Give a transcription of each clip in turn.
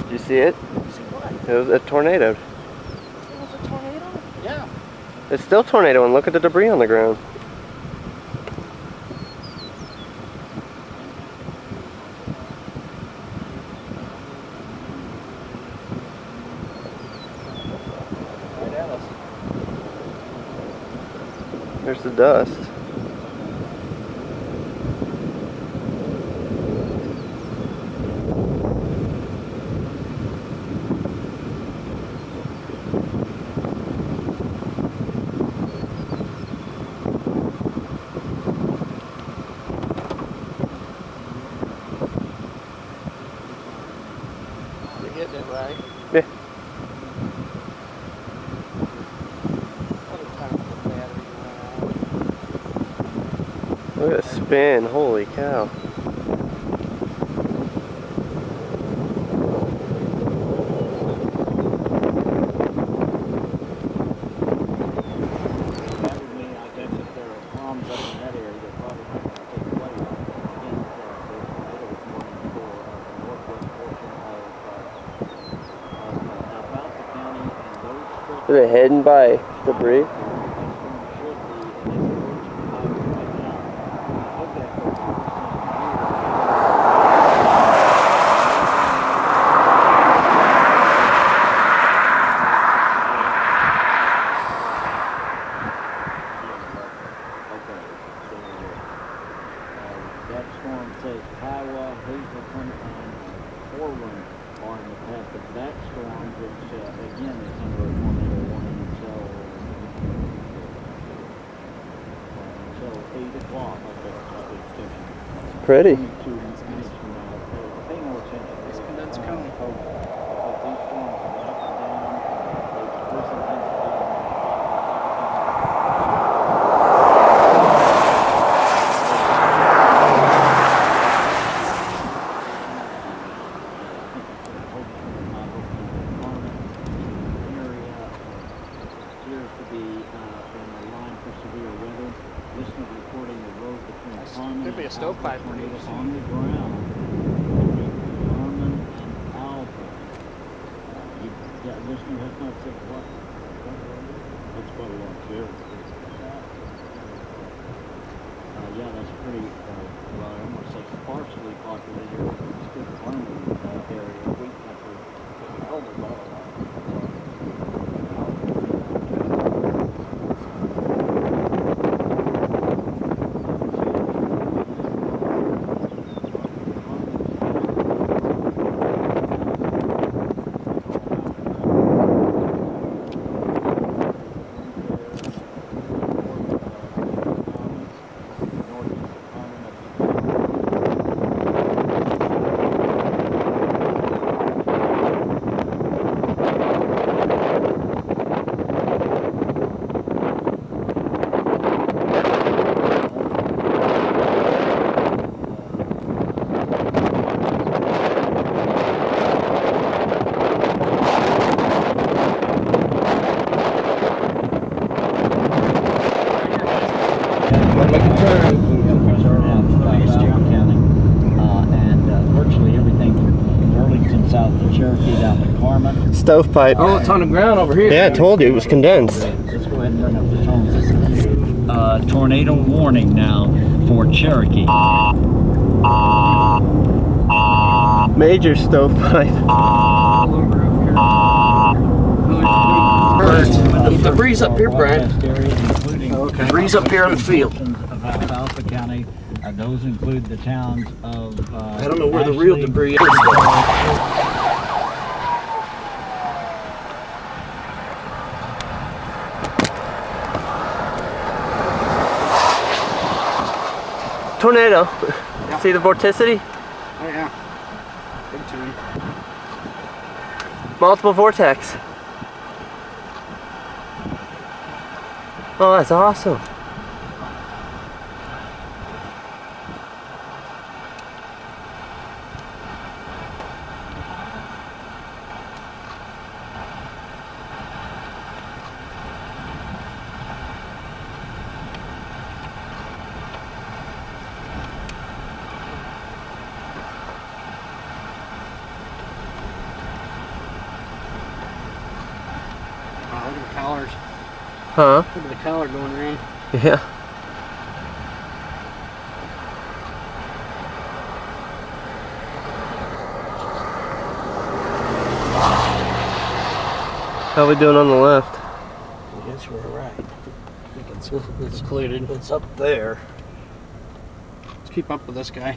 Did you see it? See what? It was a tornado. It was a tornado? Yeah. It's still tornado, and look at the debris on the ground. Right at us. There's the dust. You're hitting it right. Yeah. Other time the battery went out. Look at that spin. Holy cow. Is it hidden by debris? That storm says Kiowa, Hazleton, and Orland are in the path of that storm, which again is under a tornado warning until 8 o'clock. It's pretty. 22 minutes from now. Pay no attention. It's condensed cone. Because these storms are up and down. They listen to Could be a stovepipe tornado. on the ground. Norman and Alvin. Listener has not said what. That's quite a long too. Yeah, that's pretty, well, I almost say sparsely populated. It's good farming area. Wheat country. Oh, my God. South to Cherokee down to Carmen. Stovepipe. Oh, it's on the ground over here. Yeah, I told you it was condensed. Let's go ahead and bring up the tone. Tornado warning now. Fort Cherokee. Major stovepipe. The breeze up here, Brad. Okay. The breeze up here on the field. Of Alfalfa County. Those include the towns of I don't know where the real Ashley, debris is. Tornado. Yeah. See the vorticity? Oh yeah. Big time. Multiple vortex. Oh, that's awesome. Wow, look at the collars. Huh? Look at the collar going around. Yeah. How we doing on the left? I guess we're right. I think it's cleared. It's up there. Let's keep up with this guy.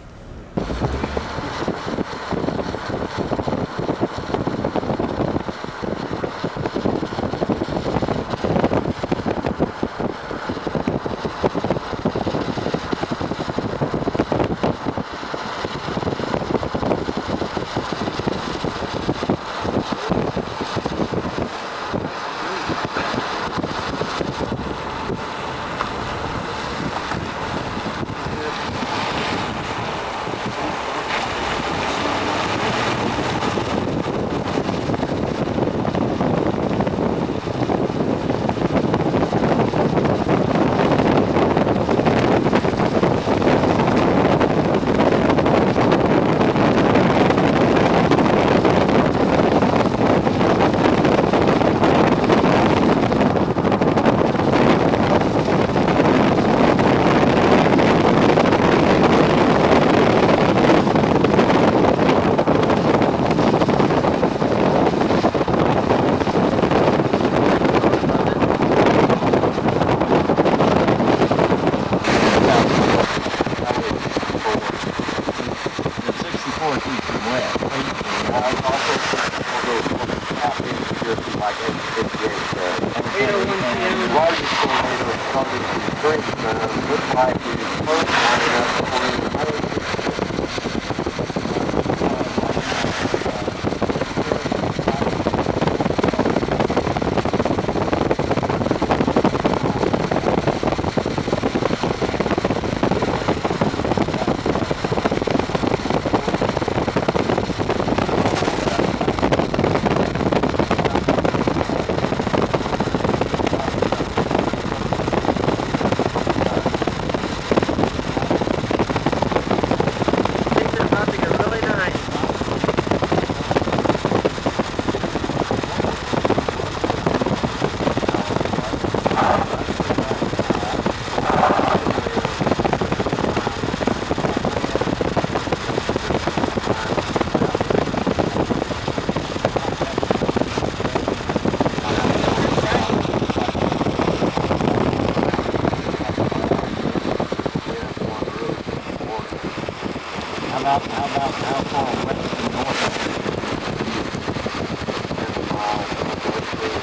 How far west and north of it?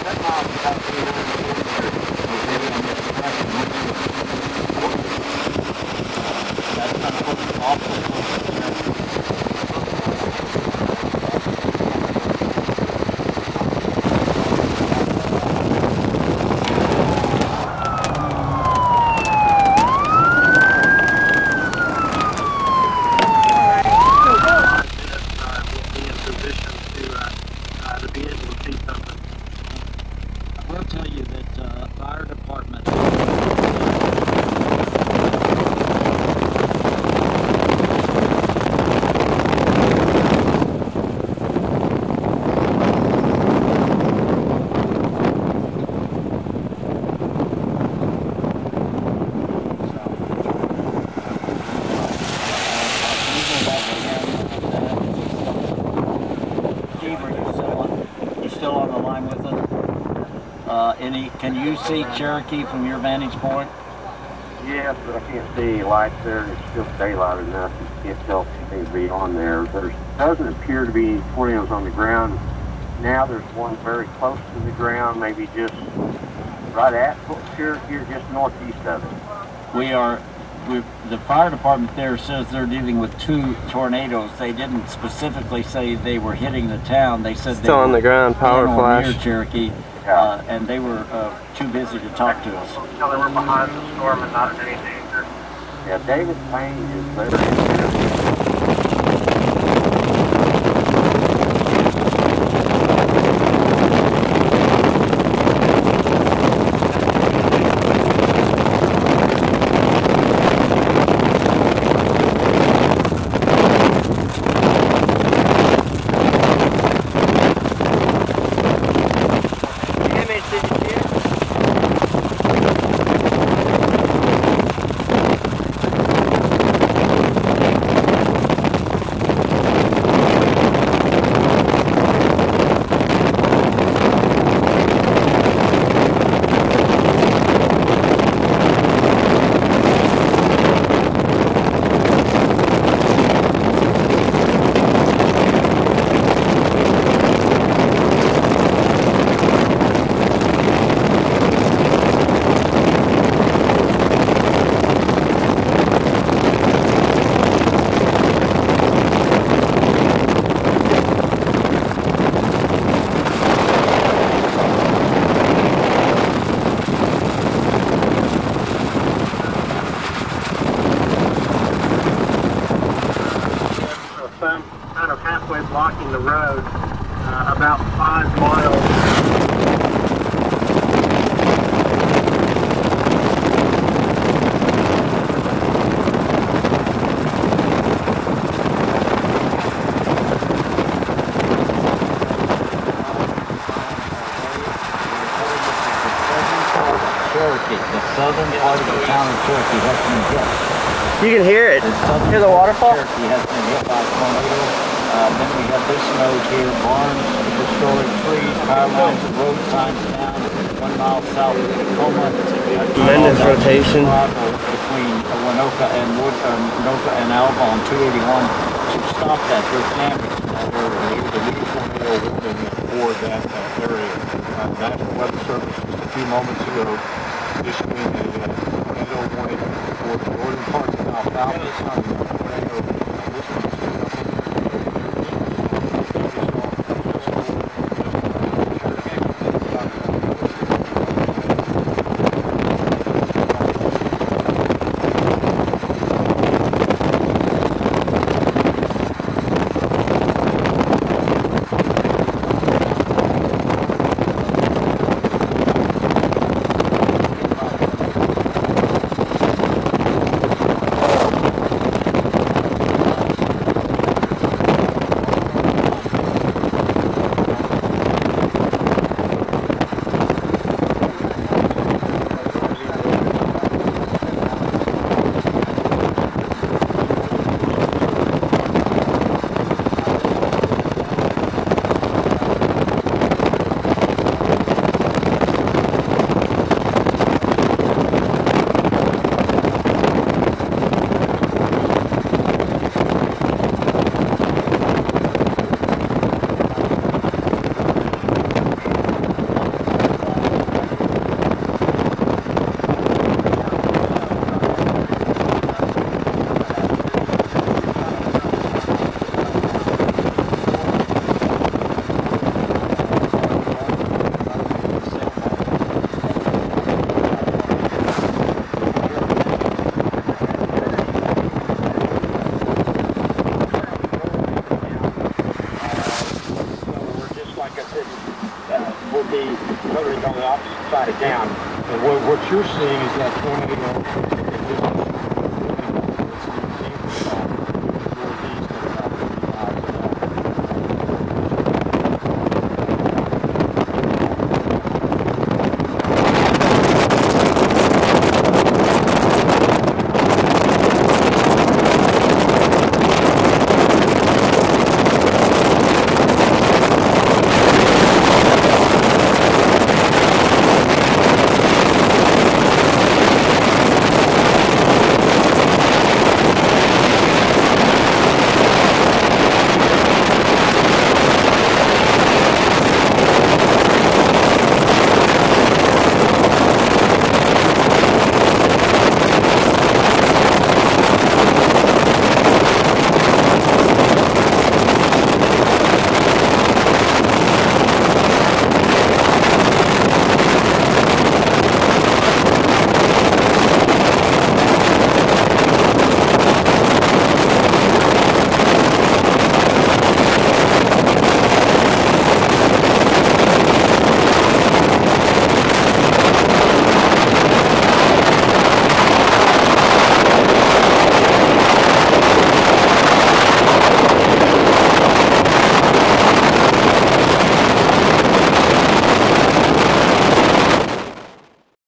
That mile is about 300 That's kind of looking awful close. I will tell you that fire department Can you see Cherokee from your vantage point? Yes, but I can't see any lights there, and it's still daylight enough. You can't tell if anything be on there. There doesn't appear to be any tornadoes on the ground. Now there's one very close to the ground, maybe just right at Cherokee or just northeast of it. The fire department there says they're dealing with 2 tornadoes. They didn't specifically say they were hitting the town. They said Still on the ground, power flash. Near Cherokee, and they were too busy to talk to us. No, they were behind the storm and not in any danger. Yeah, David Payne is better. Kind of halfway blocking the road, about 5 miles. Cherokee, the southern part of the town of Cherokee has been hit. You can hear it. Hear the waterfall? Cherokee has been hit by a tornado. Then we have this node here, barns, destroyed trees, power lines, and road signs down 1 mile south of Tacoma. Tremendous rotation. Between Winoka and Alva on 281 to stop that. There's damage in that area. The new tornado warning for that area. National Weather Service just a few moments ago issuing a tornado warning for the northern parts of Alfalfa County. Will be literally on the opposite side of town. And what you're seeing is that tornado